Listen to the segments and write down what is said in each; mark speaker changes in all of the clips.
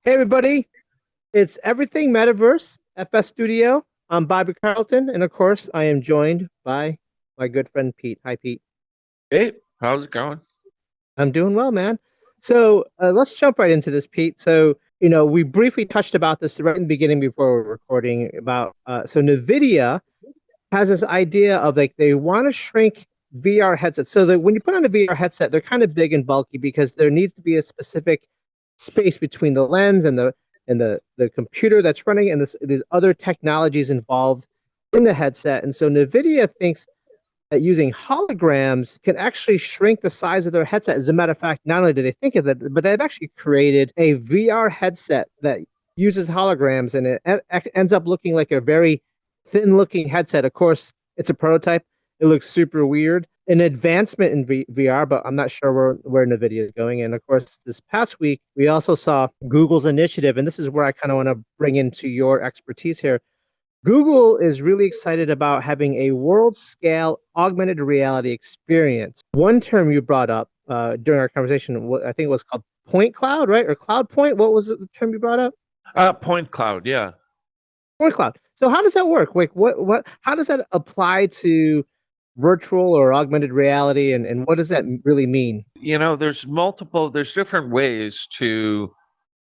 Speaker 1: Hey everybody, it's Everything Metaverse, FS Studio. I'm Bobby Carlton, and of course, I am joined by my good friend Pete. Hi, Pete.
Speaker 2: Hey, how's it going?
Speaker 1: I'm doing well, man. Let's jump right into this, Pete. We briefly touched about this right in the beginning before we're recording about NVIDIA has this idea of like they want to shrink VR headsets. So that when you put on a VR headset, they're kind of big and bulky because there needs to be a specific space between the lens and the computer that's running and these other technologies involved in the headset. And so NVIDIA thinks that using holograms can actually shrink the size of their headset. As a matter of fact, not only do they think of it, but they've actually created a VR headset that uses holograms and it ends up looking like a very thin looking headset. Of course, it's a prototype. It looks super weird. An advancement in VR, but I'm not sure where NVIDIA is going. And of course, this past week, we also saw Google's initiative. And this is where I kind of want to bring into your expertise here. Google is really excited about having a world scale augmented reality experience. One term you brought up during our conversation, I think it was called point cloud, right? Or cloud point. What was the term you brought up?
Speaker 2: Point cloud, yeah.
Speaker 1: Point cloud. So how does that work? Like how does that apply to virtual or augmented reality and what does that really mean?
Speaker 2: There's different ways to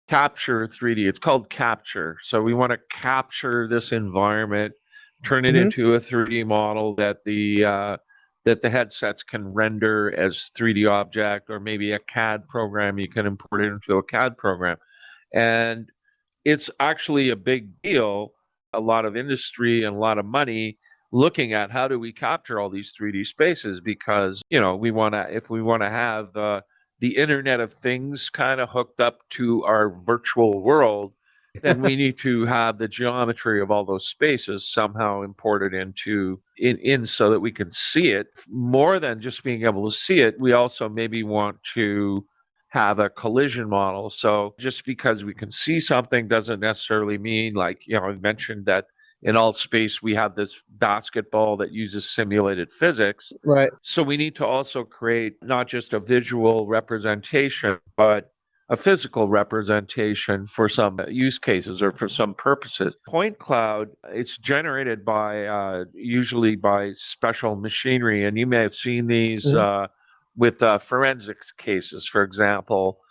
Speaker 2: capture 3D. It's called capture. So we want to capture this environment, turn it
Speaker 1: Hmm.
Speaker 2: into a 3D model that the headsets can render as 3D object, or maybe a CAD program. You can import it into a CAD program. And it's actually a big deal, a lot of industry and a lot of money looking at how do we capture all these 3D spaces because, if we want to have the Internet of Things kind of hooked up to our virtual world, then we need to have the geometry of all those spaces somehow imported in so that we can see it. More than just being able to see it, we also maybe want to have a collision model. So just because we can see something doesn't necessarily mean, like, I mentioned that in alt space we have this basketball that uses simulated physics.
Speaker 1: Right.
Speaker 2: So we need to also create not just a visual representation, but a physical representation for some use cases or for some purposes. Point cloud, it's generated by usually by special machinery, and you may have seen these
Speaker 1: Hmm.
Speaker 2: with forensics cases, for example.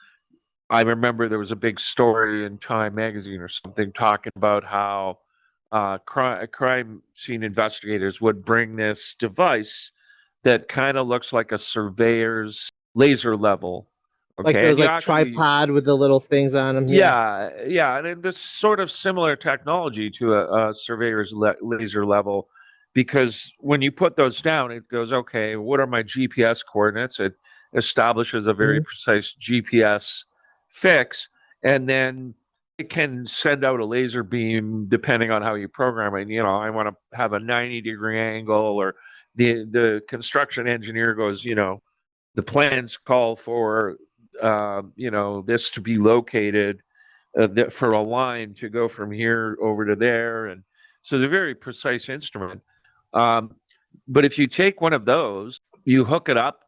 Speaker 2: I remember there was a big story in Time magazine or something talking about how crime scene investigators would bring this device that kind of looks like a surveyor's laser level.
Speaker 1: Like
Speaker 2: Okay.
Speaker 1: those
Speaker 2: And you
Speaker 1: like
Speaker 2: actually,
Speaker 1: tripod with the little things on them. Yeah.
Speaker 2: yeah, yeah. And it's sort of similar technology to a surveyor's laser level, because when you put those down, it goes, okay, what are my GPS coordinates? It establishes a very
Speaker 1: Hmm.
Speaker 2: precise GPS fix, and then it can send out a laser beam depending on how you program it. I want to have a 90-degree angle, or the construction engineer goes, the plans call for this to be located, for a line to go from here over to there, and so they're very precise instrument. Um, but if you take one of those, you hook it up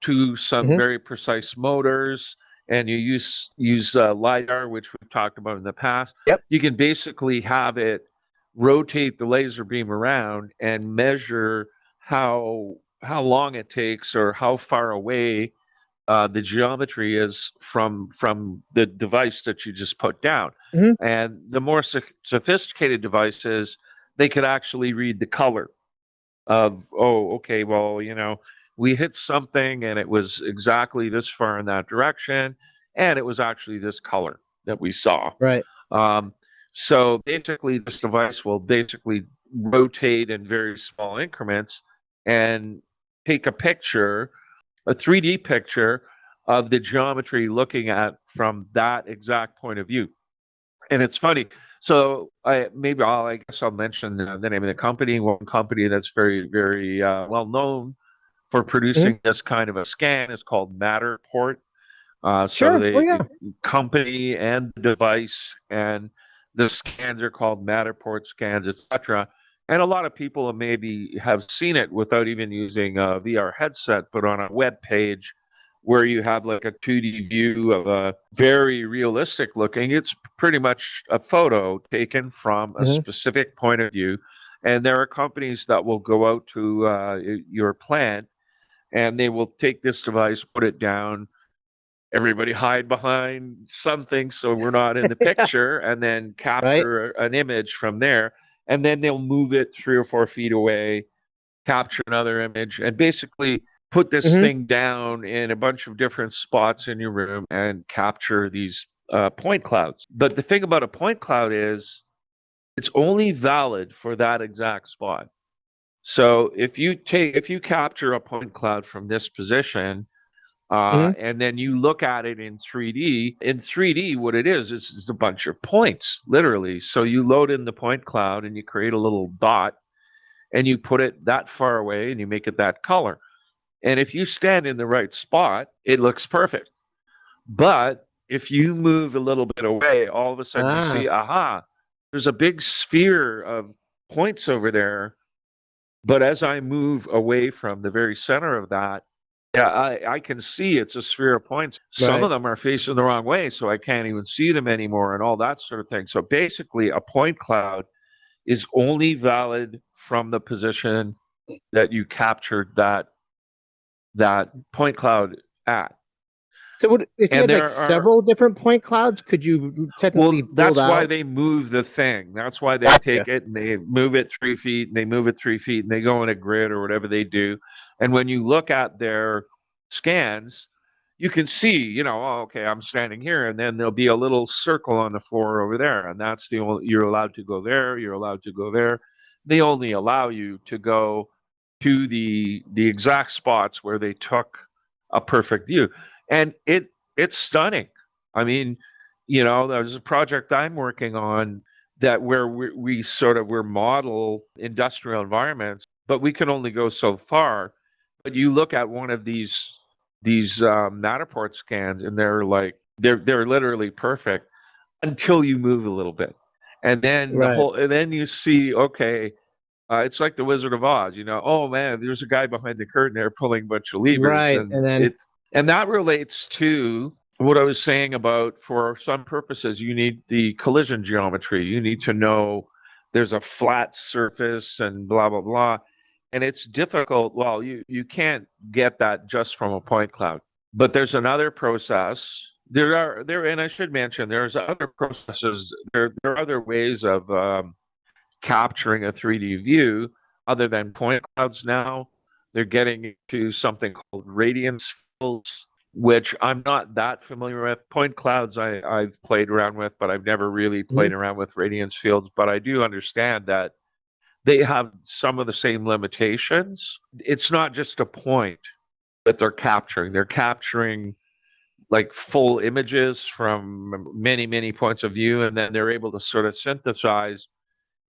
Speaker 2: to some
Speaker 1: Hmm.
Speaker 2: very precise motors, and you use lidar, which we've talked about in the past.
Speaker 1: Yep.
Speaker 2: You can basically have it rotate the laser beam around and measure how long it takes, or how far away the geometry is from the device that you just put down.
Speaker 1: Hmm.
Speaker 2: And the more sophisticated devices, they could actually read the color of, oh, okay, well, we hit something and it was exactly this far in that direction, and it was actually this color that we saw.
Speaker 1: Right.
Speaker 2: Um, so basically, this device will basically rotate in very small increments and take a picture, a 3D picture of the geometry looking at from that exact point of view. And it's funny. So I guess I'll mention the name of the company. One company that's very, very well known for
Speaker 1: Hmm.
Speaker 2: producing this kind of a scan is called Matterport. So
Speaker 1: Sure. Oh
Speaker 2: the
Speaker 1: yeah.
Speaker 2: company and the device and the scans are called Matterport scans, etc. And a lot of people maybe have seen it without even using a VR headset, but on a web page, where you have like a 2D view of a very realistic looking. It's pretty much a photo taken from a
Speaker 1: Mm-hmm.
Speaker 2: specific point of view. And there are companies that will go out to your plant and they will take this device, put it down. Everybody hide behind something so we're not in the picture, and then
Speaker 1: Right.
Speaker 2: capture an image from there. And then they'll move it 3 or 4 feet away, capture another image, and basically put this
Speaker 1: Mm-hmm.
Speaker 2: thing down in a bunch of different spots in your room and capture these point clouds. But the thing about a point cloud is it's only valid for that exact spot. So if you capture a point cloud from this position,
Speaker 1: Mm-hmm.
Speaker 2: and then you look at it in 3D. In 3D, what it is a bunch of points, literally. So you load in the point cloud and you create a little dot and you put it that far away and you make it that color. And if you stand in the right spot, it looks perfect. But if you move a little bit away, all of a sudden you see,
Speaker 1: Ah.
Speaker 2: aha, there's a big sphere of points over there. But as I move away from the very center of that, yeah, I can see it's a sphere of points. Some of
Speaker 1: Right.
Speaker 2: them are facing the wrong way, so I can't even see them anymore and all that sort of thing. So basically, a point cloud is only valid from the position that you captured that point cloud at.
Speaker 1: So if you
Speaker 2: And
Speaker 1: had like
Speaker 2: there are
Speaker 1: several different point clouds, could you technically
Speaker 2: Well,
Speaker 1: build
Speaker 2: that's why
Speaker 1: out?
Speaker 2: they move the thing. That's why they
Speaker 1: Gotcha.
Speaker 2: take it and they move it 3 feet and they move it 3 feet and they go in a grid or whatever they do. And when you look at their scans, you can see, oh, okay, I'm standing here, and then there'll be a little circle on the floor over there, and that's the only you're allowed to go there. You're allowed to go there. They only allow you to go to the exact spots where they took a perfect view, and it's stunning. I mean, there's a project I'm working on that where we sort of we're model industrial environments, but we can only go so far. But you look at one of these Matterport scans, and they're literally perfect until you move a little bit, and then
Speaker 1: Right.
Speaker 2: and then you see, okay, it's like the Wizard of Oz, Oh man, there's a guy behind the curtain there pulling a bunch of levers,
Speaker 1: Right. And then
Speaker 2: and that relates to what I was saying about for some purposes you need the collision geometry. You need to know there's a flat surface and blah blah blah, and it's difficult. Well, you can't get that just from a point cloud, but there's another process. And I should mention there's other processes. There are other ways of capturing a 3D view other than point clouds now. They're getting to something called radiance fields, which I'm not that familiar with. Point clouds I've played around with, but I've never really
Speaker 1: mhm,
Speaker 2: played around with radiance fields. But I do understand that they have some of the same limitations. It's not just a point that they're capturing. They're capturing like full images from many, many points of view, and then they're able to sort of synthesize.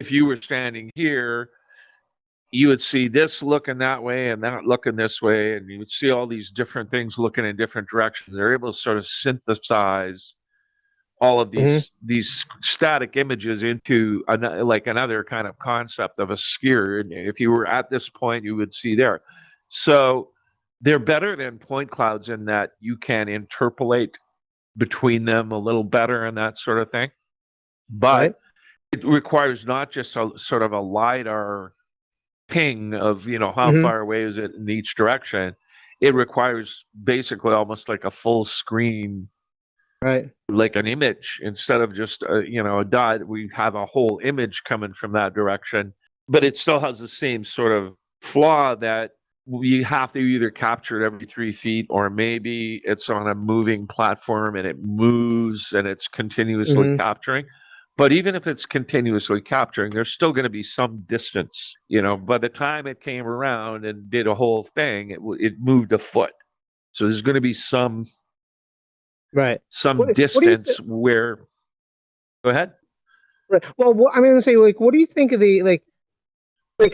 Speaker 2: If you were standing here, you would see this looking that way and that looking this way, and you would see all these different things looking in different directions. They're able to sort of synthesize all of
Speaker 1: mhm,
Speaker 2: these static images into another kind of concept of a sphere. And if you were at this point, you would see there. So they're better than point clouds in that you can interpolate between them a little better and that sort of thing.
Speaker 1: right.
Speaker 2: But it requires not just a sort of a LiDAR ping of, how
Speaker 1: Hmm.
Speaker 2: far away is it in each direction. It requires basically almost like a full screen,
Speaker 1: Right.
Speaker 2: like an image instead of just a dot. We have a whole image coming from that direction, but it still has the same sort of flaw that we have to either capture it every 3 feet, or maybe it's on a moving platform and it moves and it's continuously
Speaker 1: Hmm.
Speaker 2: capturing. But even if it's continuously capturing, there's still going to be some distance. By the time it came around and did a whole thing, it moved a foot. So there's going to be
Speaker 1: Right.
Speaker 2: some
Speaker 1: What do you
Speaker 2: distance where. Go ahead.
Speaker 1: right. Well, I'm going to say, like, what do you think of the like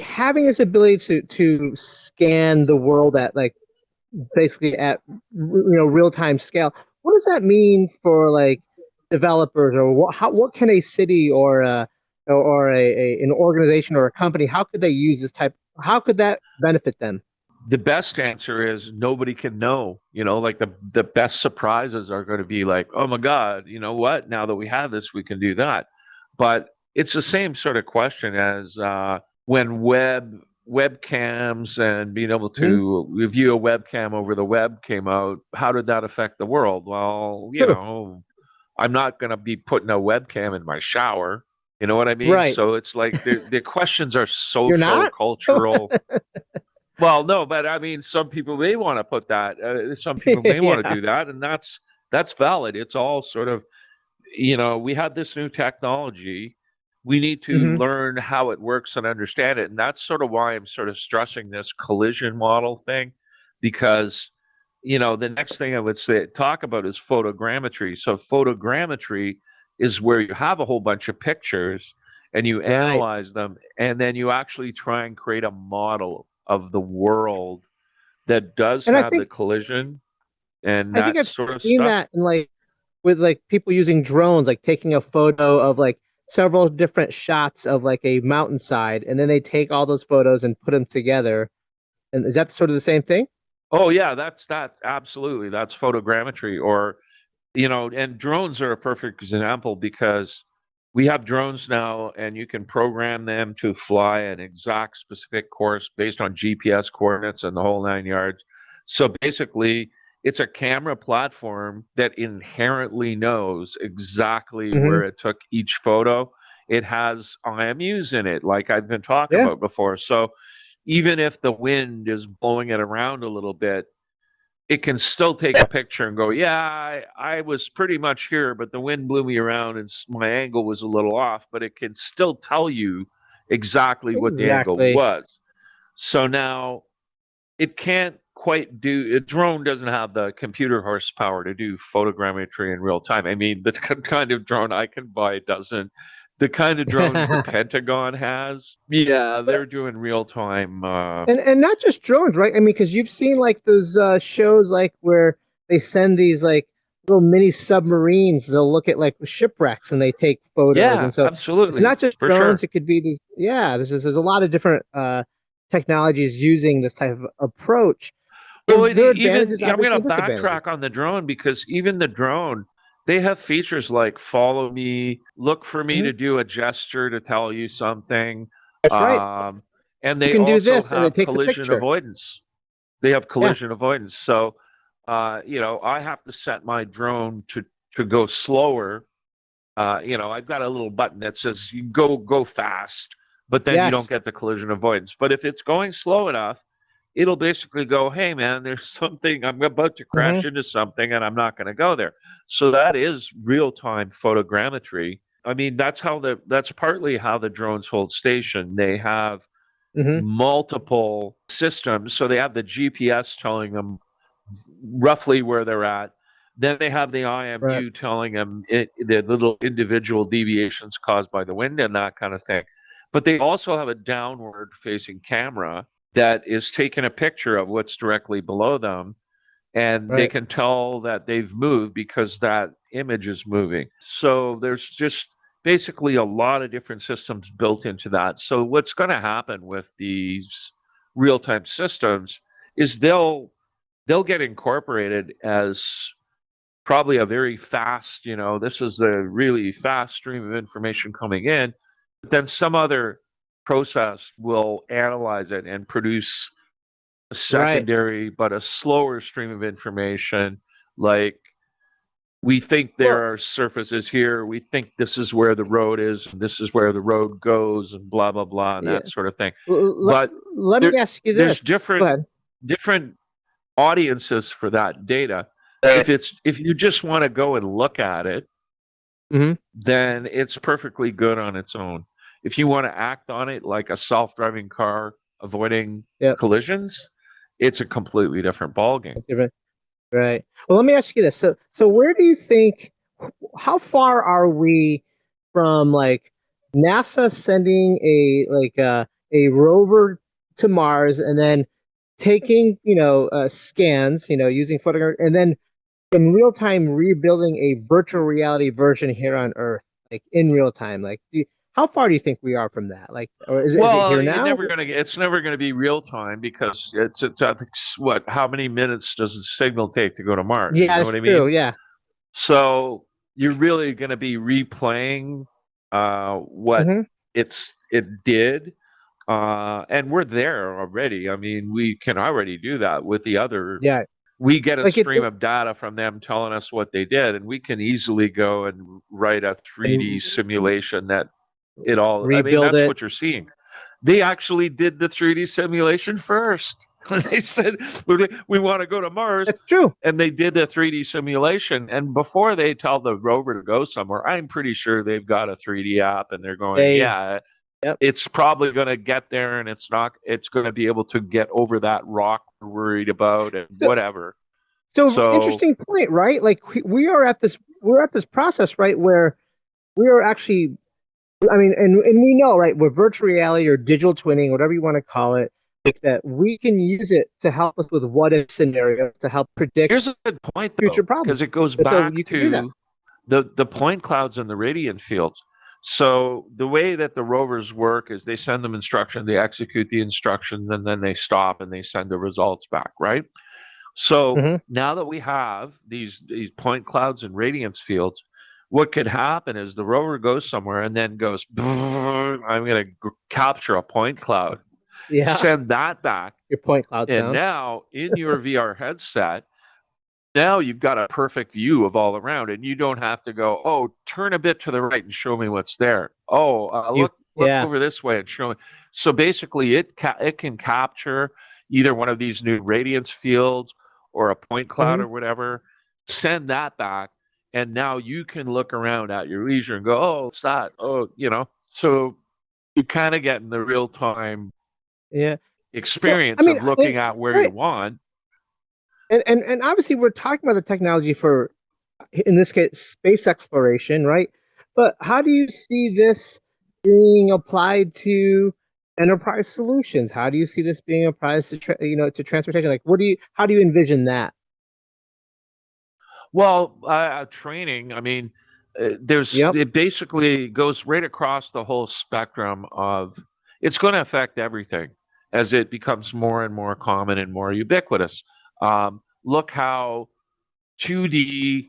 Speaker 1: having this ability to scan the world at like basically at real time scale? What does that mean for like developers, or what can a city or an organization or a company, how could they use this type? How could that benefit them?
Speaker 2: the best answer is nobody can know. Like the best surprises are going to be like, oh my God, you know what? Now that we have this, we can do that. But it's the same sort of question as when webcams and being able
Speaker 1: Hmm.
Speaker 2: to review a webcam over the web came out. How did that affect the world? Well,
Speaker 1: True.
Speaker 2: I'm not going to be putting a webcam in my shower. You know what I mean?
Speaker 1: Right.
Speaker 2: So it's like the questions are
Speaker 1: You're
Speaker 2: social,
Speaker 1: not.
Speaker 2: cultural. Well, no, but I mean, some people may want to put that. Some people may want to
Speaker 1: Yeah.
Speaker 2: do that, and that's valid. It's all sort of, we have this new technology. We need to
Speaker 1: Hmm.
Speaker 2: learn how it works and understand it, and that's sort of why I'm sort of stressing this collision model thing, because the next thing I would say talk about is photogrammetry. So photogrammetry is where you have a whole bunch of pictures and you
Speaker 1: Right.
Speaker 2: analyze them, and then you actually try and create a model of the world that does
Speaker 1: And
Speaker 2: have the collision and
Speaker 1: I think
Speaker 2: that
Speaker 1: I've
Speaker 2: sort of
Speaker 1: seen
Speaker 2: stuff.
Speaker 1: that in like with like people using drones, like taking a photo of like several different shots of like a mountainside, and then they take all those photos and put them together. And is that sort of the same thing?
Speaker 2: Oh yeah, that absolutely. That's photogrammetry. Or and drones are a perfect example because we have drones now and you can program them to fly an exact specific course based on GPS coordinates and the whole nine yards. So basically, it's a camera platform that inherently knows exactly
Speaker 1: Hmm.
Speaker 2: where it took each photo. It has IMUs in it, like I've been talking
Speaker 1: Yeah.
Speaker 2: about before. So even if the wind is blowing it around a little bit, it can still take a picture and go, yeah, I was pretty much here, but the wind blew me around and my angle was a little off, but it can still tell you exactly what the angle
Speaker 1: Exactly.
Speaker 2: was. So now it can't quite do, a drone doesn't have the computer horsepower to do photogrammetry in real time. I mean, the kind of drone I can buy doesn't. The kind of drones the Pentagon has, yeah,
Speaker 1: But
Speaker 2: they're doing real time.
Speaker 1: and not just drones, right? I mean, because you've seen like those shows like where they send these like little mini submarines. They'll look at like shipwrecks and they take photos.
Speaker 2: Yeah,
Speaker 1: And so it's
Speaker 2: absolutely,
Speaker 1: not just
Speaker 2: for
Speaker 1: drones.
Speaker 2: sure.
Speaker 1: It could be these. Yeah, there's a lot of different technologies using this type of approach.
Speaker 2: Well,
Speaker 1: There are
Speaker 2: even
Speaker 1: advantages,
Speaker 2: yeah, I'm going
Speaker 1: obviously,
Speaker 2: to
Speaker 1: and disadvantages.
Speaker 2: backtrack on the drone because even the drone, they have features like follow me, look for me
Speaker 1: Hmm.
Speaker 2: to do a gesture to tell you something,
Speaker 1: That's right.
Speaker 2: um, and
Speaker 1: You
Speaker 2: they
Speaker 1: can do
Speaker 2: also
Speaker 1: this, and it
Speaker 2: have
Speaker 1: takes a
Speaker 2: collision
Speaker 1: picture.
Speaker 2: avoidance. They have
Speaker 1: Yeah.
Speaker 2: collision avoidance. So, I have to set my drone to go slower. I've got a little button that says you go fast, but then you don't
Speaker 1: Yes.
Speaker 2: get the collision avoidance. But if it's going slow enough, it'll basically go, hey man, there's something, I'm about to
Speaker 1: Hmm.
Speaker 2: crash into something and I'm not going to go there. So that is real-time photogrammetry. I mean, that's partly how the drones hold station. They have
Speaker 1: Hmm.
Speaker 2: multiple systems. So they have the GPS telling them roughly where they're at. Then they have the
Speaker 1: Right.
Speaker 2: IMU telling them the little individual deviations caused by the wind and that kind of thing. But they also have a downward facing camera that is taking a picture of what's directly below them. And they
Speaker 1: Right.
Speaker 2: can tell that they've moved because that image is moving. So there's just basically a lot of different systems built into that. So what's going to happen with these real-time systems is they'll get incorporated as probably a very fast, this is a really fast stream of information coming in, but then some other process will analyze it and produce a
Speaker 1: Right.
Speaker 2: secondary but a slower stream of information. Like, we think
Speaker 1: Well,
Speaker 2: there are surfaces here, we think this is where the road is and this is where the road goes and blah blah blah and
Speaker 1: yeah.
Speaker 2: that sort of thing.
Speaker 1: Let,
Speaker 2: But
Speaker 1: let
Speaker 2: there
Speaker 1: me ask you
Speaker 2: there's
Speaker 1: this. Go ahead.
Speaker 2: different audiences for that data. If you just want to go and look at it,
Speaker 1: Hmm.
Speaker 2: then it's perfectly good on its own. If you want to act on it like a self-driving car avoiding
Speaker 1: Yep.
Speaker 2: collisions, it's a completely different ballgame.
Speaker 1: Different. Right. Well, let me ask you this. So where do you think, how far are we from like NASA sending a rover to Mars and then taking, scans, using photograph and then in real time rebuilding a virtual reality version here on Earth, like in real time? Like, how far do you think we are from that? Like, or is it
Speaker 2: Well,
Speaker 1: here
Speaker 2: you're
Speaker 1: now?
Speaker 2: never gonna get. It's never gonna be real time because it's I think what? How many minutes does the signal take to go to Mars? You
Speaker 1: Yeah,
Speaker 2: know
Speaker 1: that's
Speaker 2: what I mean?
Speaker 1: true. Yeah.
Speaker 2: So you're really gonna be replaying what
Speaker 1: Hmm.
Speaker 2: it did, and we're there already. I mean, we can already do that with the other.
Speaker 1: Yeah.
Speaker 2: We get a
Speaker 1: Like
Speaker 2: stream of data from them telling us what they did, and we can easily go and write a 3D
Speaker 1: and
Speaker 2: simulation that it all. I mean,
Speaker 1: rebuild
Speaker 2: that's
Speaker 1: it.
Speaker 2: what you're seeing. They actually did the 3D simulation first. They said we want to go to Mars,
Speaker 1: That's true.
Speaker 2: and they did the 3D simulation. And before they tell the rover to go somewhere, I'm pretty sure they've got a 3D app, and they're going,
Speaker 1: They.
Speaker 2: yeah,
Speaker 1: Yep.
Speaker 2: it's probably going to get there, and it's not. It's going to be able to get over that rock we're worried about, and
Speaker 1: So,
Speaker 2: whatever.
Speaker 1: so
Speaker 2: So
Speaker 1: interesting point, right? Like we are at this, we're at this process, right, where we are actually, I mean, and we know, right, with virtual reality or digital twinning, whatever you want to call it, like that we can use it to help us with what if scenarios to help predict
Speaker 2: here's a good point,
Speaker 1: future
Speaker 2: though,
Speaker 1: problems.
Speaker 2: because it goes
Speaker 1: So
Speaker 2: back
Speaker 1: you can do that.
Speaker 2: to the point clouds and the radiant fields. So the way that the rovers work is they send them instruction, they execute the instructions, and then they stop and they send the results back, right? So
Speaker 1: Hmm.
Speaker 2: now that we have these point clouds and radiance fields, what could happen is the rover goes somewhere and then goes, I'm going to capture a point cloud,
Speaker 1: Yeah.
Speaker 2: send that back,
Speaker 1: Your point cloud
Speaker 2: and
Speaker 1: sound.
Speaker 2: now in your VR headset, now you've got a perfect view of all around, and you don't have to go, oh, turn a bit to the right and show me what's there. Oh,
Speaker 1: You.
Speaker 2: look
Speaker 1: Yeah.
Speaker 2: over this way and show me. So basically, it can capture either one of these new radiance fields or a point cloud
Speaker 1: Hmm.
Speaker 2: or whatever, send that back, and now you can look around at your leisure and go, oh, it's that. Oh, so you kind of get in the real time
Speaker 1: Yeah. So I
Speaker 2: experience
Speaker 1: mean,
Speaker 2: of looking at where you
Speaker 1: right,
Speaker 2: want.
Speaker 1: and obviously we're talking about the technology for, in this case, space exploration, right? But how do you see this being applied to enterprise solutions? How do you see this being applied to, to transportation? Like, how do you envision that?
Speaker 2: Well, training, I mean,
Speaker 1: Yep.
Speaker 2: it basically goes right across the whole spectrum of it's going to affect everything as it becomes more and more common and more ubiquitous. Look how 2D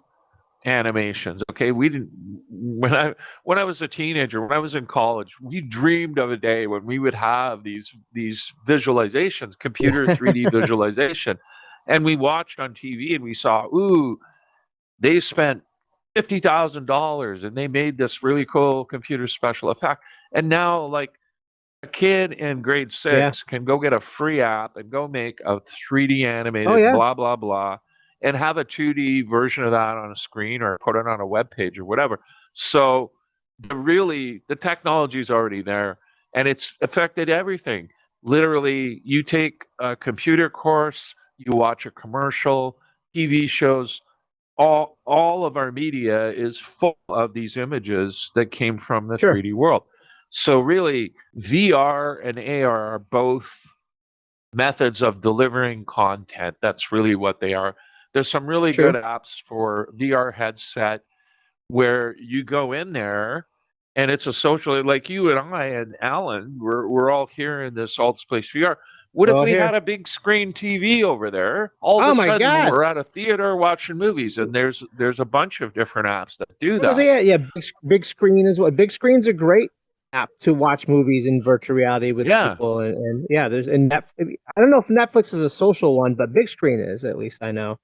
Speaker 2: animations, okay? We didn't when I was a teenager, when I was in college, we dreamed of a day when we would have these visualizations, computer
Speaker 1: Yeah.
Speaker 2: 3D visualization. And we watched on TV and we saw, ooh, they spent $50,000 and they made this really cool computer special effect. And now, like, a kid in grade
Speaker 1: Yeah.
Speaker 2: 6 can go get a free app and go make a 3D
Speaker 1: Oh
Speaker 2: animated
Speaker 1: yeah.
Speaker 2: blah, blah, blah, and have a 2D version of that on a screen or put it on a web page or whatever. So, the technology is already there and it's affected everything. Literally, you take a computer course, you watch a commercial, TV shows, all of our media is full of these images that came from the
Speaker 1: Sure.
Speaker 2: 3D world. So really, VR and AR are both methods of delivering content. That's really what they are. There's some really good
Speaker 1: True.
Speaker 2: apps for VR headset where you go in there and it's a social, like you and I and Alan, we're all here in this Alt Space VR. What
Speaker 1: We're
Speaker 2: if
Speaker 1: all
Speaker 2: we had
Speaker 1: here.
Speaker 2: a big screen TV over there? All of
Speaker 1: Oh
Speaker 2: a
Speaker 1: my
Speaker 2: sudden
Speaker 1: God.
Speaker 2: we're at a theater watching movies, and there's a bunch of different apps that do
Speaker 1: Oh, so
Speaker 2: that.
Speaker 1: yeah, yeah. Big screen is what. Big screen's a great app to watch movies in virtual reality with
Speaker 2: Yeah.
Speaker 1: people, and yeah, there's and I don't know if Netflix is a social one, but big screen is, at least I know.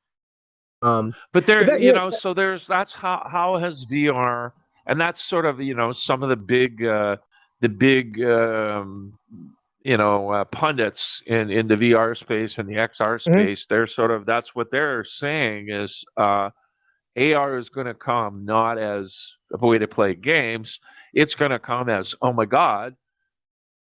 Speaker 2: But
Speaker 1: But
Speaker 2: there,
Speaker 1: that, yeah,
Speaker 2: so that's how has VR, and that's sort of, some of the big pundits in the VR space and the XR
Speaker 1: mhm,
Speaker 2: space. They're sort of, that's what they're saying is AR is going to come not as a way to play games. It's going to come as, oh my God,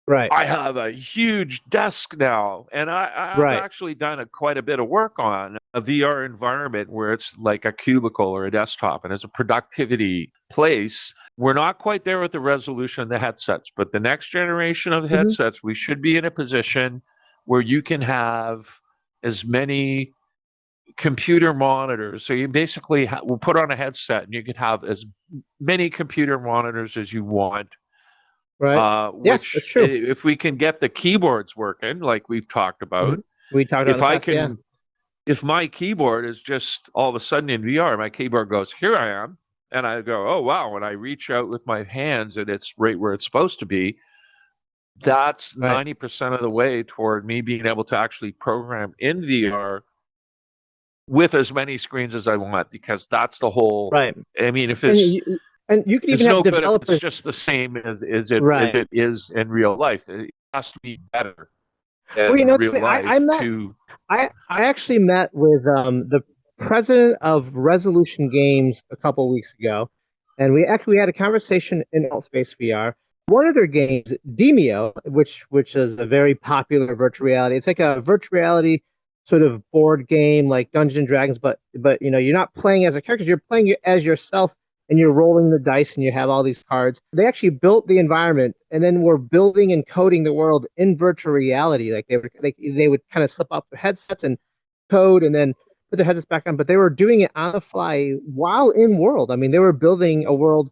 Speaker 1: right,
Speaker 2: I have a huge desk now, and I've
Speaker 1: right,
Speaker 2: actually done quite a bit of work on a VR environment where it's like a cubicle or a desktop, and it's a productivity place. We're not quite there with the resolution of the headsets, but the next generation of
Speaker 1: hmm,
Speaker 2: headsets, we should be in a position where you can have as many computer monitors. So you basically will put on a headset, and you can have as many computer monitors as you want
Speaker 1: Right. Yes, that's
Speaker 2: which
Speaker 1: true.
Speaker 2: if we can get the keyboards working, like we've talked
Speaker 1: Hmm.
Speaker 2: about,
Speaker 1: We talked about in
Speaker 2: if
Speaker 1: the
Speaker 2: I
Speaker 1: past. Yeah.
Speaker 2: can, if my keyboard is just all of a sudden in VR, my keyboard goes, here I am. And I go, oh, wow. When I reach out with my hands and it's right where it's supposed to be, that's
Speaker 1: Right.
Speaker 2: 90% of the way toward me being able to actually program in VR with as many screens as I want, because that's the whole.
Speaker 1: Right.
Speaker 2: I mean, if
Speaker 1: And
Speaker 2: it's
Speaker 1: you could even
Speaker 2: it's
Speaker 1: have
Speaker 2: no good if it's
Speaker 1: developers.
Speaker 2: just the same as
Speaker 1: Right.
Speaker 2: it is in real life. It has to be better
Speaker 1: Well,
Speaker 2: in
Speaker 1: it's
Speaker 2: real
Speaker 1: funny. I
Speaker 2: life
Speaker 1: met
Speaker 2: to.
Speaker 1: I actually met with the president of Resolution Games a couple of weeks ago, and we had a conversation in Altspace VR. One of their games, Demio, which is a very popular virtual reality. It's like a virtual reality sort of board game like Dungeons and Dragons, but you're not playing as a character, you're playing as yourself, and you're rolling the dice and you have all these cards. They actually built the environment and then were building and coding the world in virtual reality. Like they would kind of slip off their headsets and code and then put their headsets back on, but they were doing it on the fly while in world. I mean, they were building a world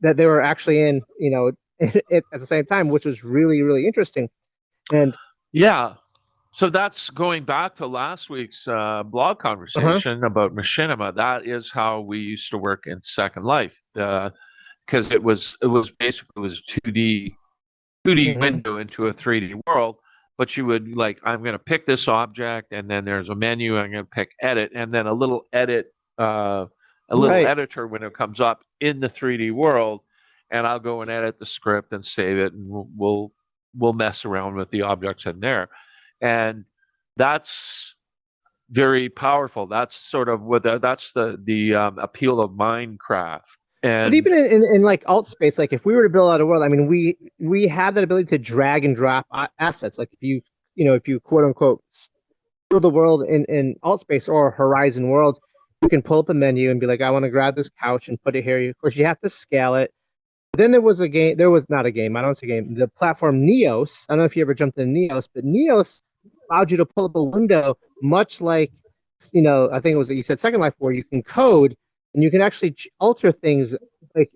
Speaker 1: that they were actually in, at the same time, which was really, really interesting. And
Speaker 2: Yeah. So that's going back to last week's blog
Speaker 1: uh-huh.
Speaker 2: conversation about machinima. That is how we used to work in Second Life, because it was basically it was 2D
Speaker 1: Hmm.
Speaker 2: window into a 3D world. But you would, like, I'm going to pick this object, and then there's a menu. I'm going to pick edit, and then uh, a little
Speaker 1: Right.
Speaker 2: editor window comes up in the 3D world, and I'll go and edit the script and save it, and we'll mess around with the objects in there, and that's very powerful. That's sort of that's the appeal of Minecraft,
Speaker 1: But
Speaker 2: and
Speaker 1: even in like alt space, like if we were to build out a world, I mean, we have that ability to drag and drop assets. Like if you quote unquote build a world in alt space or Horizon Worlds, you can pull up a menu and be like, I want to grab this couch and put it here. Of course, you have to scale it. Then there was a game. There was not a game. I don't say game. The platform Neos. I don't know if you ever jumped in Neos, but Neos allowed you to pull up a window, much like I think it was you said Second Life, where you can code and you can actually alter things like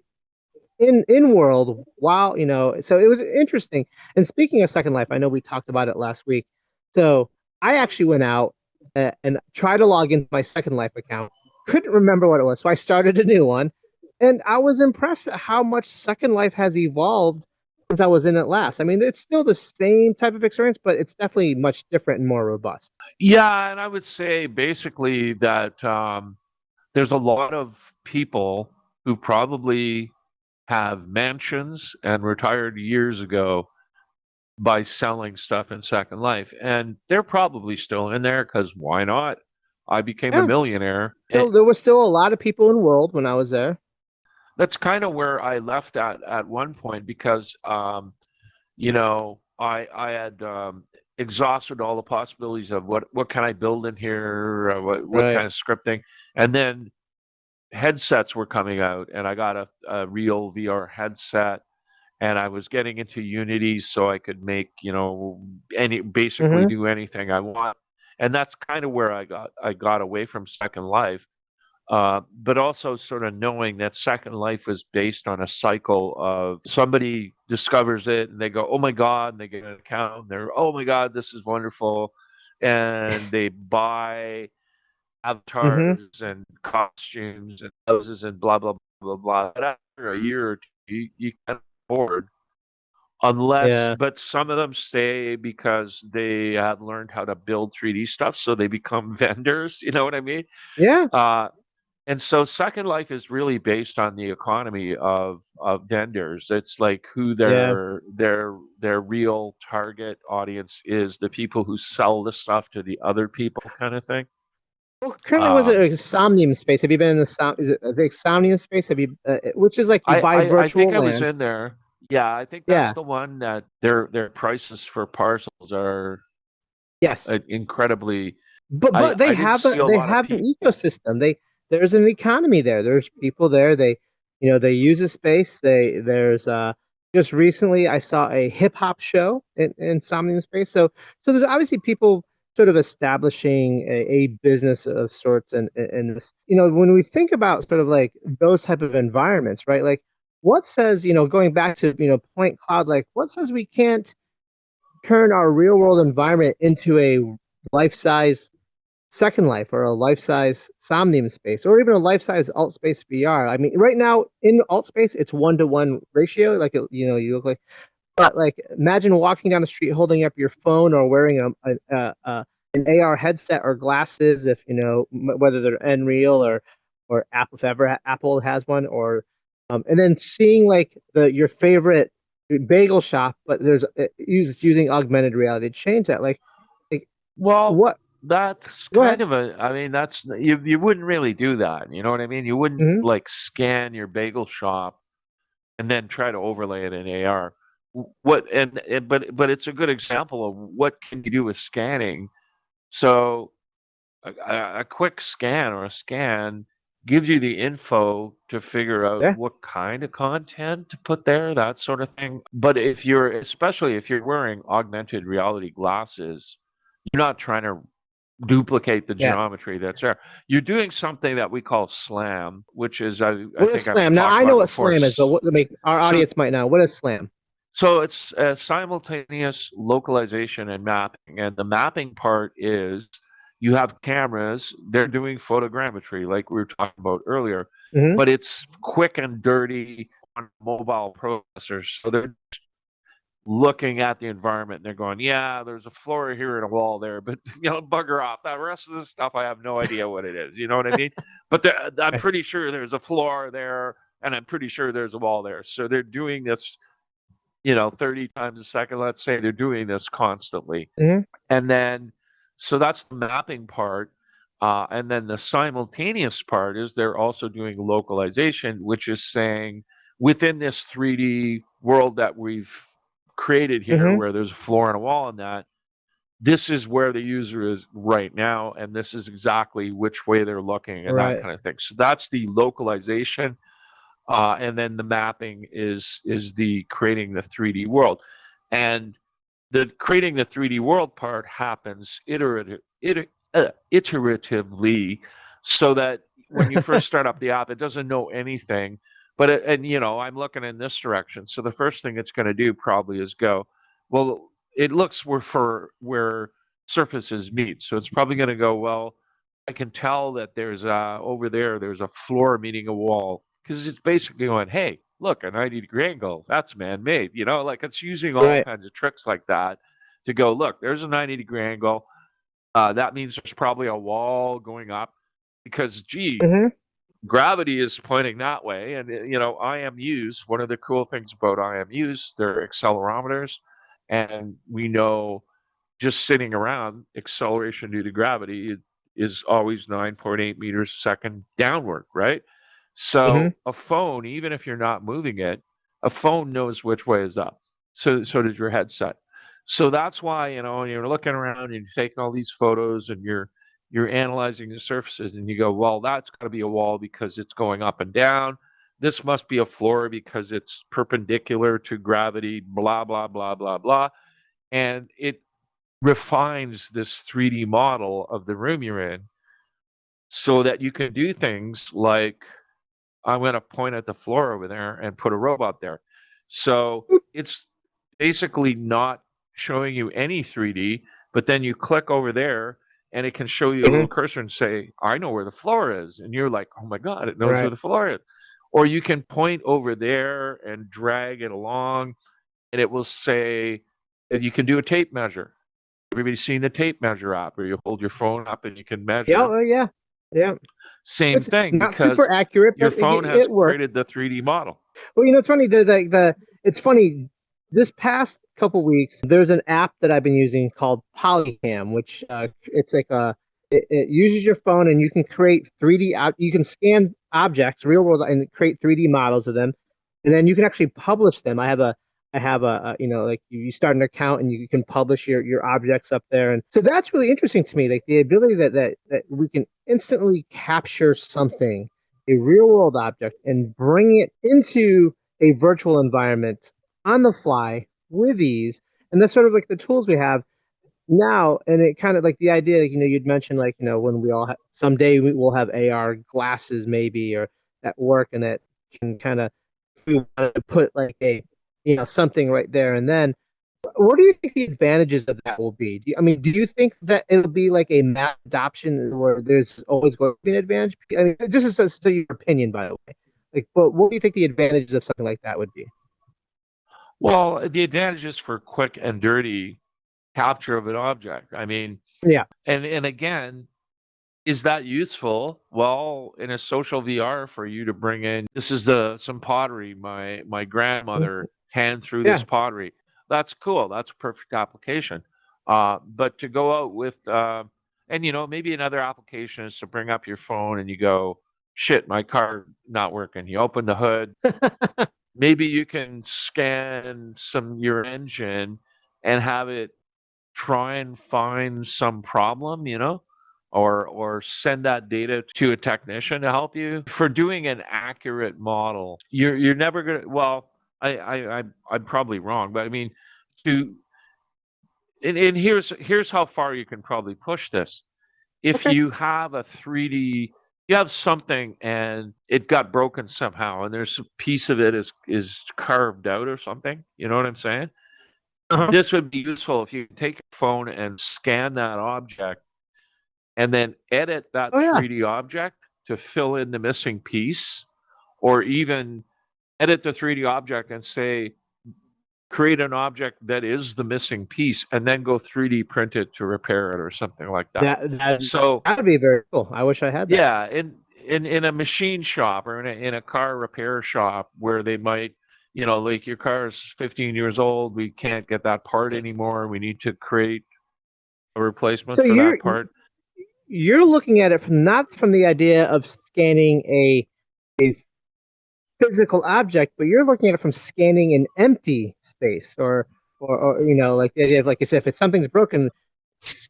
Speaker 1: in world while so it was interesting. And speaking of Second Life, I know we talked about it last week. So I actually went out and tried to log into my Second Life account, couldn't remember what it was, so I started a new one, and I was impressed at how much Second Life has evolved since I was in it last. I mean, it's still the same type of experience, but it's definitely much different and more robust.
Speaker 2: yeah, and I would say basically that there's a lot of people who probably have mansions and retired years ago by selling stuff in Second Life, and they're probably still in there because why not? I became a
Speaker 1: Yeah,
Speaker 2: millionaire.
Speaker 1: still there were still a lot of people in world when I was there.
Speaker 2: That's kind of where I left at one point, because I had exhausted all the possibilities of what can I build in here, what
Speaker 1: Right.
Speaker 2: kind of scripting, and then headsets were coming out, and I got a real VR headset, and I was getting into Unity so I could make basically
Speaker 1: Hmm.
Speaker 2: do anything I want, and that's kind of where I got away from Second Life. But also sort of knowing that Second Life was based on a cycle of somebody discovers it and they go, oh my God, and they get an account and they're, oh my God, this is wonderful. And they buy
Speaker 1: Hmm.
Speaker 2: avatars and costumes and houses and blah, blah, blah, blah. But after a year or two, you get bored.
Speaker 1: Yeah.
Speaker 2: But some of them stay because they have learned how to build 3D stuff. So they become vendors. You know what I mean?
Speaker 1: Yeah.
Speaker 2: Uh, and so Second Life is really based on the economy of vendors. It's like who
Speaker 1: Yeah.
Speaker 2: their real target audience is, the people who sell the stuff to the other people, kind of thing.
Speaker 1: Well, currently, was it
Speaker 2: Um,
Speaker 1: a Somnium space? Have you been in the Is it the Somnium space? Have you, which is like you buy
Speaker 2: I think
Speaker 1: virtual
Speaker 2: I was
Speaker 1: land?
Speaker 2: in there. Yeah, I think that's
Speaker 1: Yeah.
Speaker 2: the one that their prices for parcels are
Speaker 1: Yes.
Speaker 2: incredibly.
Speaker 1: But
Speaker 2: I didn't see a
Speaker 1: they
Speaker 2: lot of
Speaker 1: have an
Speaker 2: people.
Speaker 1: ecosystem. There's an economy there. There's people there. They use a space. There's just recently I saw a hip hop show in Somnium space. So there's obviously people sort of establishing a business of sorts, and this, when we think about sort of like those type of environments, right? Like what says, going back to, point cloud, like what says we can't turn our real world environment into a life size Second Life or a life size Somnium space or even a life size alt space VR? I mean, right now in alt space, it's 1-to-1 ratio. Like, you look like, but like, imagine walking down the street holding up your phone or wearing an AR headset or glasses, if whether they're Nreal or Apple, if ever Apple has one, or and then seeing like your favorite bagel shop, but it's using augmented reality to change that. Like
Speaker 2: Well,
Speaker 1: what?
Speaker 2: that's
Speaker 1: Go ahead.
Speaker 2: kind of I mean, that's you wouldn't really do that. You know what I mean? You wouldn't
Speaker 1: Hmm.
Speaker 2: like scan your bagel shop and then try to overlay it in AR. What and but it's a good example of what can you do with scanning. So a quick scan or a scan gives you the info to figure out
Speaker 1: Yeah,
Speaker 2: what kind of content to put there, that sort of thing. But if you're, especially if you're wearing augmented reality glasses, you're not trying to duplicate the
Speaker 1: yeah.
Speaker 2: geometry that's there. You're doing something that we call SLAM, which is I
Speaker 1: What is
Speaker 2: think I've
Speaker 1: Slam? Now
Speaker 2: talked
Speaker 1: I know
Speaker 2: about
Speaker 1: what
Speaker 2: before.
Speaker 1: Slam is, but what make our
Speaker 2: So
Speaker 1: audience might know. What is Slam?
Speaker 2: so it's simultaneous localization and mapping. And the mapping part is you have cameras, they're doing photogrammetry like we were talking about earlier,
Speaker 1: Hmm.
Speaker 2: but it's quick and dirty on mobile processors. So they're looking at the environment and they're going, yeah, there's a floor here and a wall there, but bugger off. That rest of the stuff, I have no idea what it is. You know what I mean? But I'm
Speaker 1: Right.
Speaker 2: pretty sure there's a floor there, and I'm pretty sure there's a wall there. So they're doing this, 30 times a second. Let's say they're doing this constantly,
Speaker 1: Hmm.
Speaker 2: and then so that's the mapping part. And then the simultaneous part is they're also doing localization, which is saying within this 3D world that we've created here,
Speaker 1: Hmm.
Speaker 2: where there's a floor and a wall, and that this is where the user is right now, and this is exactly which way they're looking, and that
Speaker 1: Right.
Speaker 2: kind of thing. So that's the localization, and then the mapping is the creating the 3D world, and the creating the 3D world part happens iteratively, so that when you first start up the app, it doesn't know anything. But and I'm looking in this direction, so the first thing it's going to do probably is go, well, it looks where surfaces meet, so it's probably going to go, well, I can tell that there's over there's a floor meeting a wall, because it's basically going, hey, look, a 90-degree angle, that's man-made. Like it's using all
Speaker 1: Right.
Speaker 2: kinds of tricks like that to go, look, there's a 90-degree angle. That means there's probably a wall going up, because gee,
Speaker 1: Hmm.
Speaker 2: gravity is pointing that way. And IMUs, one of the cool things about IMUs, they're accelerometers, and we know just sitting around, acceleration due to gravity is always 9.8 meters a second downward, right?
Speaker 1: Hmm.
Speaker 2: So a phone, even if you're not moving it, a phone knows which way is up. So does your headset. So that's why, you're looking around and you're taking all these photos and you're analyzing the surfaces, and you go, well, that's got to be a wall because it's going up and down. This must be a floor because it's perpendicular to gravity, blah, blah, blah, blah, blah. And it refines this 3D model of the room you're in, so that you can do things like, I'm going to point at the floor over there and put a robot there. So it's basically not showing you any 3D, but then you click over there and it can show you a
Speaker 1: Hmm.
Speaker 2: little cursor and say, I know where the floor is. And you're like, oh my God, it knows where
Speaker 1: Right.
Speaker 2: the floor is. Or you can point over there and drag it along, and it will say that you can do a tape measure. Everybody's seen the tape measure app where you hold your phone up and you can
Speaker 1: Yeah.
Speaker 2: measure.
Speaker 1: Oh, yeah. Yeah.
Speaker 2: Same
Speaker 1: It's
Speaker 2: thing,
Speaker 1: not super
Speaker 2: because
Speaker 1: accurate,
Speaker 2: your
Speaker 1: but
Speaker 2: phone has
Speaker 1: it works.
Speaker 2: created the 3D model.
Speaker 1: Well, it's funny. It's funny. This past couple weeks, there's an app that I've been using called Polycam, which it's like it uses your phone and you can create 3D out. You can scan objects, real world, and create 3D models of them, and then you can actually publish them. I have like you start an account and you can publish your objects up there, and so that's really interesting to me. Like the ability that we can instantly capture something, a real world object, and bring it into a virtual environment on the fly with ease. And that's sort of like the tools we have now. And it kind of like the idea, like, you'd mentioned, like, when we all someday we will have AR glasses maybe or at work, and that can kind of we wanted to put like a, something right there and then. What do you think the advantages of that will be? I mean, do you think that it'll be like a mass adoption where there's always going to be an advantage? I mean, this is still your opinion, by the way. Like, but what do you think the advantages of something like that would be?
Speaker 2: Well, the advantages for quick and dirty capture of an object. I mean,
Speaker 1: Yeah.
Speaker 2: and again, is that useful? Well, in a social VR for you to bring in, this is some pottery. My grandmother hand through this
Speaker 1: Yeah.
Speaker 2: pottery. That's cool. That's a perfect application. But to go out with, and maybe another application is to bring up your phone and you go, shit, my car not working. You open the hood. Maybe you can scan your engine and have it try and find some problem, or send that data to a technician to help you. For doing an accurate model, you're never gonna. Well, I'm probably wrong, but I mean, to and here's how far you can probably push this. If
Speaker 1: Okay.
Speaker 2: you have a 3D, you have something and it got broken somehow, and there's a piece of it is carved out or something. You know what I'm saying?
Speaker 1: Uh-huh.
Speaker 2: This would be useful if you take your phone and scan that object and then edit that
Speaker 1: Oh yeah.
Speaker 2: 3D object to fill in the missing piece, or even edit the 3D object and say, create an object that is the missing piece, and then go 3D print it to repair it or something like that.
Speaker 1: That
Speaker 2: So,
Speaker 1: that'd be very cool. I wish I had that.
Speaker 2: yeah, in a machine shop or in a car repair shop where they might, like your car is 15 years old, we can't get that part anymore. We need to create a replacement
Speaker 1: So
Speaker 2: for that part.
Speaker 1: you're looking at it from not from the idea of scanning a physical object, but you're looking at it from scanning an empty space or like the idea of like I said, if something's broken,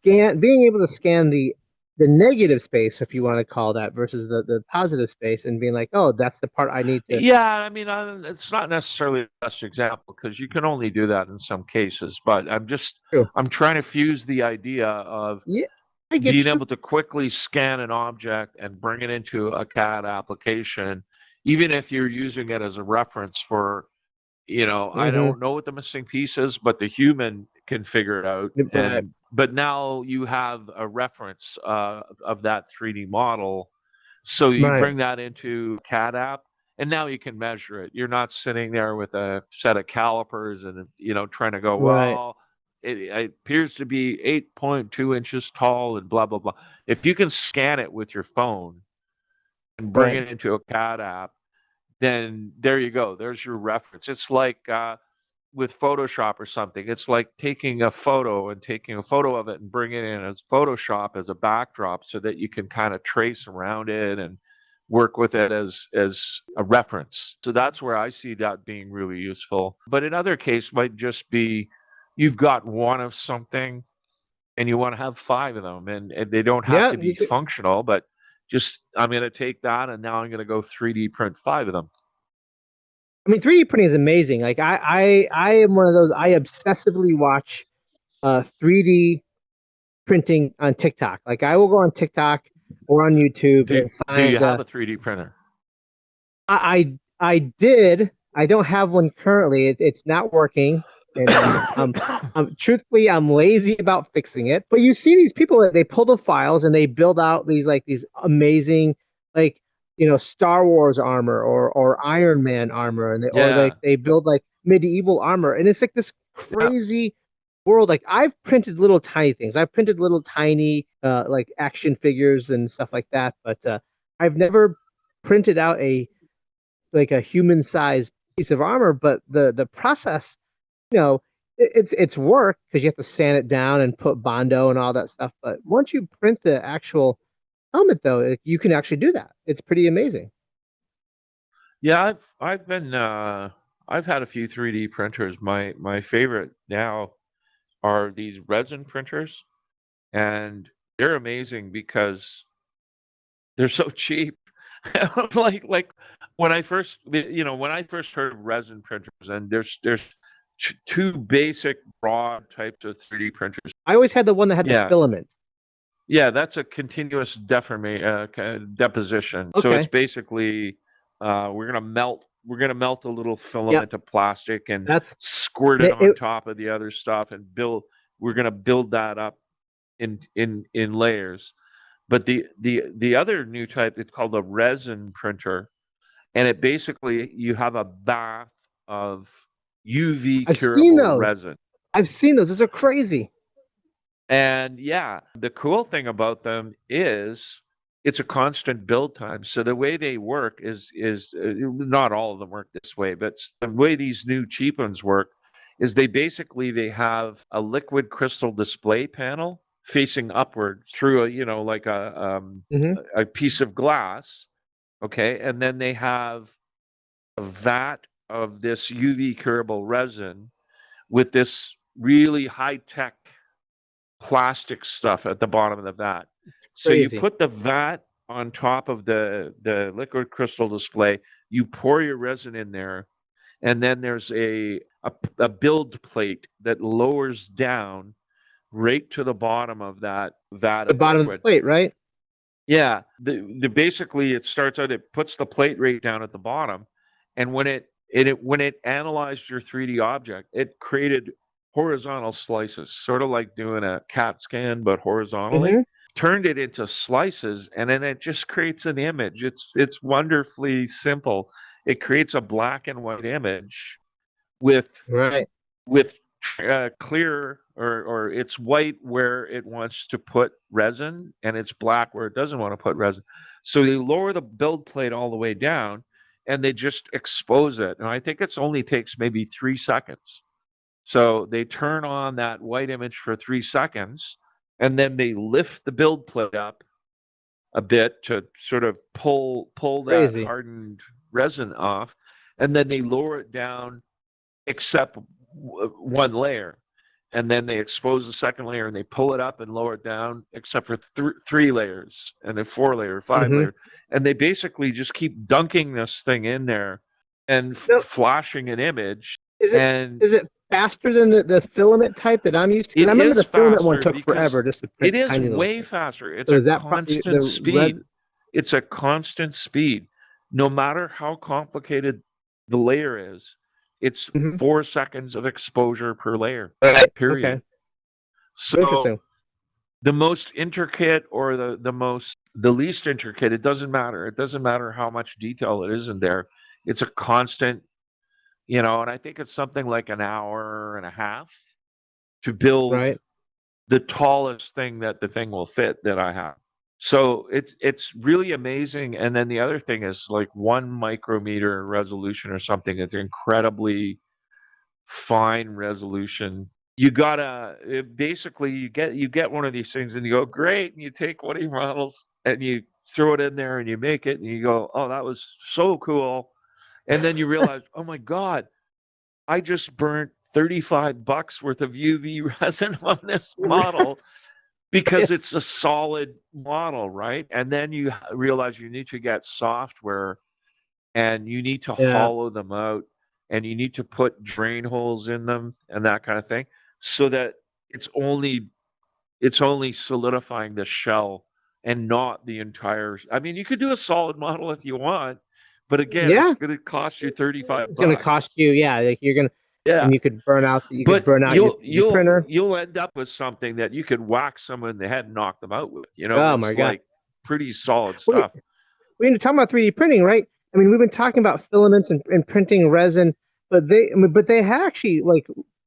Speaker 1: being able to scan the negative space, if you want to call that, versus the positive space, and being like, oh, that's the part I need to.
Speaker 2: Yeah, I mean, it's not necessarily the best example because you can only do that in some cases. But
Speaker 1: True.
Speaker 2: I'm trying to fuse the idea of
Speaker 1: Yeah, I get
Speaker 2: being
Speaker 1: you.
Speaker 2: able to quickly scan an object and bring it into a CAD application, even if you're using it as a reference for, I
Speaker 1: Hmm.
Speaker 2: don't know what the missing piece is, but the human can figure it out.
Speaker 1: But
Speaker 2: But now you have a reference of that 3D model. So you
Speaker 1: right,
Speaker 2: bring that into CAD app, and now you can measure it. You're not sitting there with a set of calipers and trying to go,
Speaker 1: right,
Speaker 2: well, it appears to be 8.2 inches tall and blah blah blah. If you can scan it with your phone and bring
Speaker 1: right.
Speaker 2: it into a CAD app, then there you go. There's your reference. It's like with Photoshop or something. It's like taking a photo of it and bringing it in as Photoshop as a backdrop so that you can kind of trace around it and work with it as a reference. So that's where I see that being really useful. But another case might just be you've got one of something and you want to have five of them, and they don't have
Speaker 1: Yeah,
Speaker 2: to be functional, but just I'm going to take that and now I'm going to go 3D print five of them.
Speaker 1: I mean, 3D printing is amazing. Like I am one of those. I obsessively watch 3D printing on TikTok. Like I will go on TikTok or on YouTube
Speaker 2: Do
Speaker 1: and
Speaker 2: do you
Speaker 1: find.
Speaker 2: have a 3D printer?
Speaker 1: I did. I don't have one currently. It's not working, and truthfully, I'm lazy about fixing it. But you see these people that they pull the files and they build out these amazing like Star Wars armor or Iron Man armor, and
Speaker 2: Yeah,
Speaker 1: they build like medieval armor, and it's like this
Speaker 2: yeah.
Speaker 1: crazy world. Like I've printed little tiny things. I've printed little tiny like action figures and stuff like that, but I've never printed out a human sized piece of armor. But the process, it's work because you have to sand it down and put bondo and all that stuff. But once you print the actual helmet, though, you can actually do that. It's pretty amazing.
Speaker 2: Yeah, I've had a few 3D printers. My favorite now are these resin printers, and they're amazing because they're so cheap. Like when I first heard of resin printers, and there's two basic broad types of 3D printers.
Speaker 1: I always had the one that had the
Speaker 2: Yeah,
Speaker 1: filament.
Speaker 2: yeah, that's a continuous deposition. So it's
Speaker 1: Okay.
Speaker 2: basically we're gonna melt melt a little
Speaker 1: Yep.
Speaker 2: filament of plastic and
Speaker 1: That's
Speaker 2: squirt it
Speaker 1: it,
Speaker 2: on
Speaker 1: it-
Speaker 2: top of the other stuff and we're going to build that up in layers. But the other new type, it's called a resin printer, and it basically you have a bath of UV
Speaker 1: I've seen
Speaker 2: curable
Speaker 1: those.
Speaker 2: resin.
Speaker 1: I've seen those. Those are crazy.
Speaker 2: And yeah, the cool thing about them is it's a constant build time. So the way they work is not all of them work this way, but the way these new cheap ones work is they have a liquid crystal display panel facing upward through like
Speaker 1: Hmm.
Speaker 2: a piece of glass, okay, and then they have a vat of this UV curable resin with this really high tech plastic stuff at the bottom of the vat. So you
Speaker 1: Crazy.
Speaker 2: put the vat on top of the liquid crystal display, you pour your resin in there, and then there's a build plate that lowers down right to the bottom of that vat
Speaker 1: The
Speaker 2: of
Speaker 1: bottom of the
Speaker 2: liquid.
Speaker 1: plate, right?
Speaker 2: Yeah, the basically it starts out, it puts the plate right down at the bottom, and when it analyzed your 3D object, it created horizontal slices, sort of like doing a CAT scan but horizontally.
Speaker 1: Hmm.
Speaker 2: Turned it into slices, and then it just creates an image. It's wonderfully simple. It creates a black and white image with
Speaker 1: Right.
Speaker 2: with clear, or it's white where it wants to put resin and it's black where it doesn't want to put resin. So they lower the build plate all the way down and they just expose it. And I think it's only takes maybe 3 seconds. So they turn on that white image for 3 seconds and then they lift the build plate up a bit to sort of pull that
Speaker 1: Crazy.
Speaker 2: hardened resin off, and then they lower it down except one layer, and then they expose the second layer and they pull it up and lower it down except for three layers, and then 4 layer, five
Speaker 1: Hmm.
Speaker 2: layer, and they basically just keep dunking this thing in there and
Speaker 1: No,
Speaker 2: flashing an image.
Speaker 1: is it
Speaker 2: And
Speaker 1: is it faster than the filament type that I'm used to? Because I
Speaker 2: it
Speaker 1: remember
Speaker 2: is
Speaker 1: the filament one
Speaker 2: faster
Speaker 1: took
Speaker 2: because
Speaker 1: forever just to
Speaker 2: it
Speaker 1: print
Speaker 2: is
Speaker 1: tiny little
Speaker 2: way
Speaker 1: things.
Speaker 2: faster. It's
Speaker 1: So
Speaker 2: a
Speaker 1: is that probably
Speaker 2: constant
Speaker 1: the res?
Speaker 2: speed. It's a constant speed. No matter how complicated the layer is, it's
Speaker 1: Hmm.
Speaker 2: 4 seconds of exposure per layer,
Speaker 1: Right.
Speaker 2: period.
Speaker 1: Okay.
Speaker 2: So
Speaker 1: Interesting.
Speaker 2: the most intricate or the least intricate, it doesn't matter. It doesn't matter how much detail it is in there. It's a constant, and I think it's something like an hour and a half to build
Speaker 1: Right.
Speaker 2: the tallest thing that the thing will fit that I have. So it's really amazing. And then the other thing is like 1 micrometer resolution or something. It's incredibly fine resolution. You gotta basically you get one of these things and you go great, and you take one of your models and you throw it in there and you make it and you go, oh, that was so cool. And then you realize, oh my God, I just burnt $35 worth of UV resin on this model because it's a solid model, right? And then you realize you need to get software and you need to
Speaker 1: Yeah.
Speaker 2: hollow them out and you need to put drain holes in them and that kind of thing so that it's only it's only solidifying the shell and not the entire. I mean, you could do a solid model if you want, but again,
Speaker 1: Yeah.
Speaker 2: it's going to cost you 35
Speaker 1: It's going to cost
Speaker 2: bucks.
Speaker 1: you. Yeah. Like you're gonna,
Speaker 2: Yeah.
Speaker 1: and you could burn out. You could
Speaker 2: But
Speaker 1: burn out your
Speaker 2: you'll
Speaker 1: 3D
Speaker 2: you'll
Speaker 1: printer.
Speaker 2: you'll end up with something that you could whack someone in the head and knock them out with.
Speaker 1: Oh
Speaker 2: It's
Speaker 1: my God.
Speaker 2: like pretty solid
Speaker 1: Wait,
Speaker 2: stuff.
Speaker 1: we're talking about 3D printing, right? I mean, we've been talking about filaments and printing resin, but they have actually like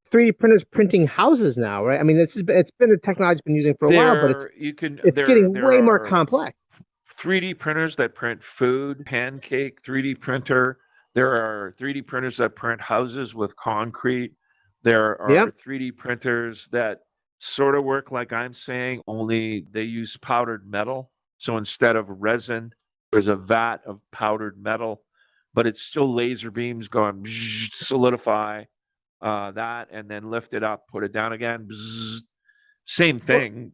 Speaker 1: 3D printers printing houses now, right? I mean, it's been a technology been using for a while, but it's getting
Speaker 2: There
Speaker 1: way more
Speaker 2: are
Speaker 1: complex.
Speaker 2: 3D printers that print food, pancake 3D printer. There are 3D printers that print houses with concrete. There are
Speaker 1: Yep.
Speaker 2: 3D printers that sort of work like I'm saying, only they use powdered metal. So instead of resin, there's a vat of powdered metal, but it's still laser beams going solidify that and then lift it up, put it down again. Same
Speaker 1: Well,
Speaker 2: thing,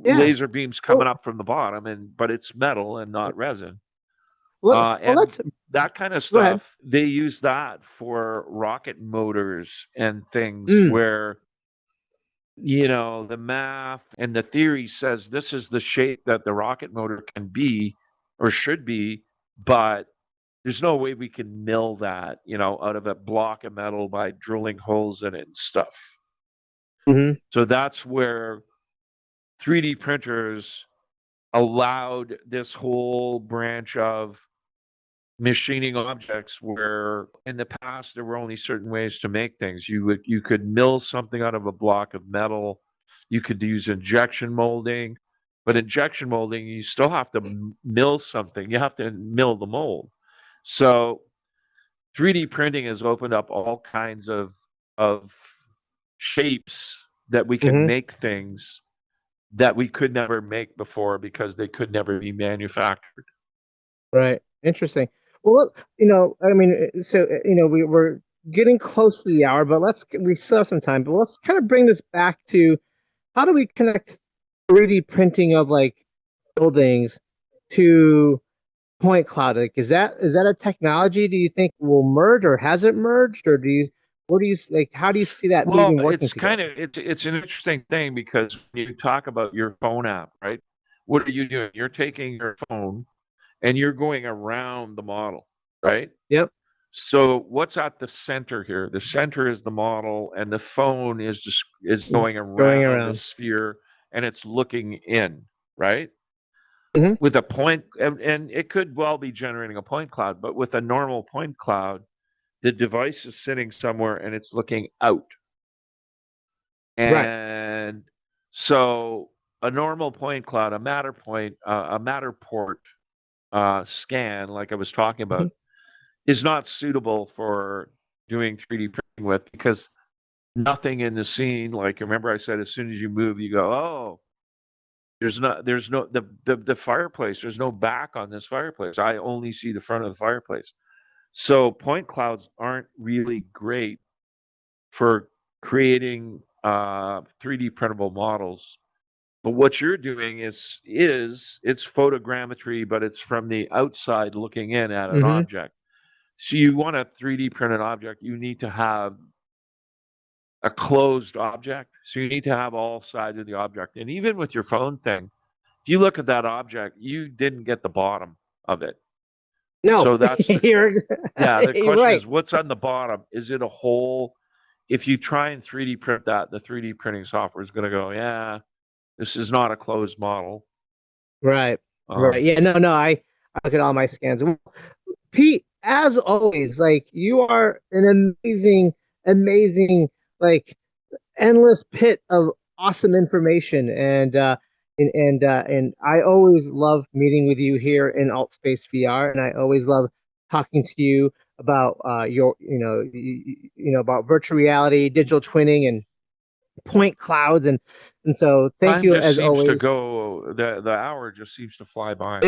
Speaker 1: yeah.
Speaker 2: laser beams coming
Speaker 1: Well,
Speaker 2: up from the bottom, but it's metal and not resin.
Speaker 1: well,
Speaker 2: And
Speaker 1: let's
Speaker 2: that kind of
Speaker 1: go ahead.
Speaker 2: stuff, they use that for rocket motors and things
Speaker 1: Mm,
Speaker 2: where, the math and the theory says this is the shape that the rocket motor can be or should be, but There's no way we can mill that, out of a block of metal by drilling holes in it and stuff.
Speaker 1: Hmm.
Speaker 2: So that's where 3D printers allowed this whole branch of machining objects where in the past there were only certain ways to make things. You could mill something out of a block of metal. You could use injection molding, but injection molding you still have to mill something. You have to mill the mold. So 3D printing has opened up all kinds of shapes that we can
Speaker 1: Hmm.
Speaker 2: make things that we could never make before because they could never be manufactured.
Speaker 1: Right. Interesting. Well, I mean, we're getting close to the hour, but we still have some time, but let's kind of bring this back to how do we connect 3D printing of like buildings to point cloud? Like, is that a technology do you think will merge or has it merged or how do you see that
Speaker 2: Well,
Speaker 1: even working
Speaker 2: it's
Speaker 1: together?
Speaker 2: kind of it's an interesting thing because when you talk about your phone app, right? What are you doing? You're taking your phone and you're going around the model, right?
Speaker 1: Yep.
Speaker 2: So what's at the center here? The center is the model, and the phone is going
Speaker 1: Going
Speaker 2: around the
Speaker 1: around.
Speaker 2: sphere and it's looking in, right?
Speaker 1: Hmm.
Speaker 2: With a point, and it could well be generating a point cloud, but with a normal point cloud, the device is sitting somewhere and it's looking out.
Speaker 1: Right.
Speaker 2: And so a normal point cloud, a Matterport scan, like I was talking
Speaker 1: Hmm.
Speaker 2: about, is not suitable for doing 3D printing with because nothing in the scene, like remember I said, as soon as you move, you go, oh, there's no the fireplace. There's no back on this fireplace. I only see the front of the fireplace. So point clouds aren't really great for creating 3D printable models. But what you're doing is it's photogrammetry, but it's from the outside looking in at an
Speaker 1: Hmm.
Speaker 2: object. So you want a 3D printed object, you need to have a closed object. So you need to have all sides of the object. And even with your phone thing, if you look at that object, you didn't get the bottom of it.
Speaker 1: No,
Speaker 2: So that's the
Speaker 1: you're
Speaker 2: yeah, the
Speaker 1: you're
Speaker 2: question
Speaker 1: right.
Speaker 2: is what's on the bottom? Is it a hole? If you try and 3D print that, the 3D printing software is going to go, yeah, this is not a closed model.
Speaker 1: Right. Right.
Speaker 2: Um,
Speaker 1: Yeah, no, I look at all my scans. Well, Pete, as always, like you are an amazing, like endless pit of awesome information, and I always love meeting with you here in AltSpace VR, and I always love talking to you about about virtual reality, digital twinning, and point clouds, and so thank
Speaker 2: time
Speaker 1: you
Speaker 2: just
Speaker 1: as
Speaker 2: seems to
Speaker 1: always.
Speaker 2: go, the hour just seems to fly by.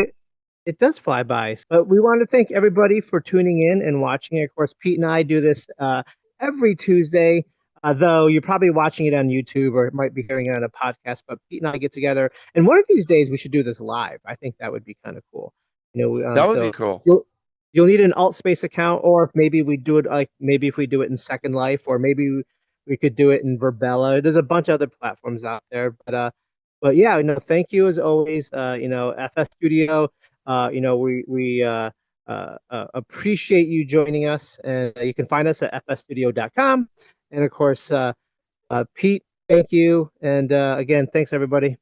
Speaker 1: It does fly by. But we want to thank everybody for tuning in and watching. Of course, Pete and I do this every Tuesday, though you're probably watching it on YouTube or might be hearing it on a podcast. But Pete and I get together, and one of these days we should do this live. I think that would be kind of cool.
Speaker 2: That would be
Speaker 1: So
Speaker 2: cool.
Speaker 1: you'll need an alt space account, or if maybe we do it like maybe if we do it in Second Life, or maybe we could do it in Verbella. There's a bunch of other platforms out there, but yeah, thank you as always. FS Studio. We appreciate you joining us, and you can find us at fsstudio.com. And of course, Pete, thank you, and again, thanks everybody.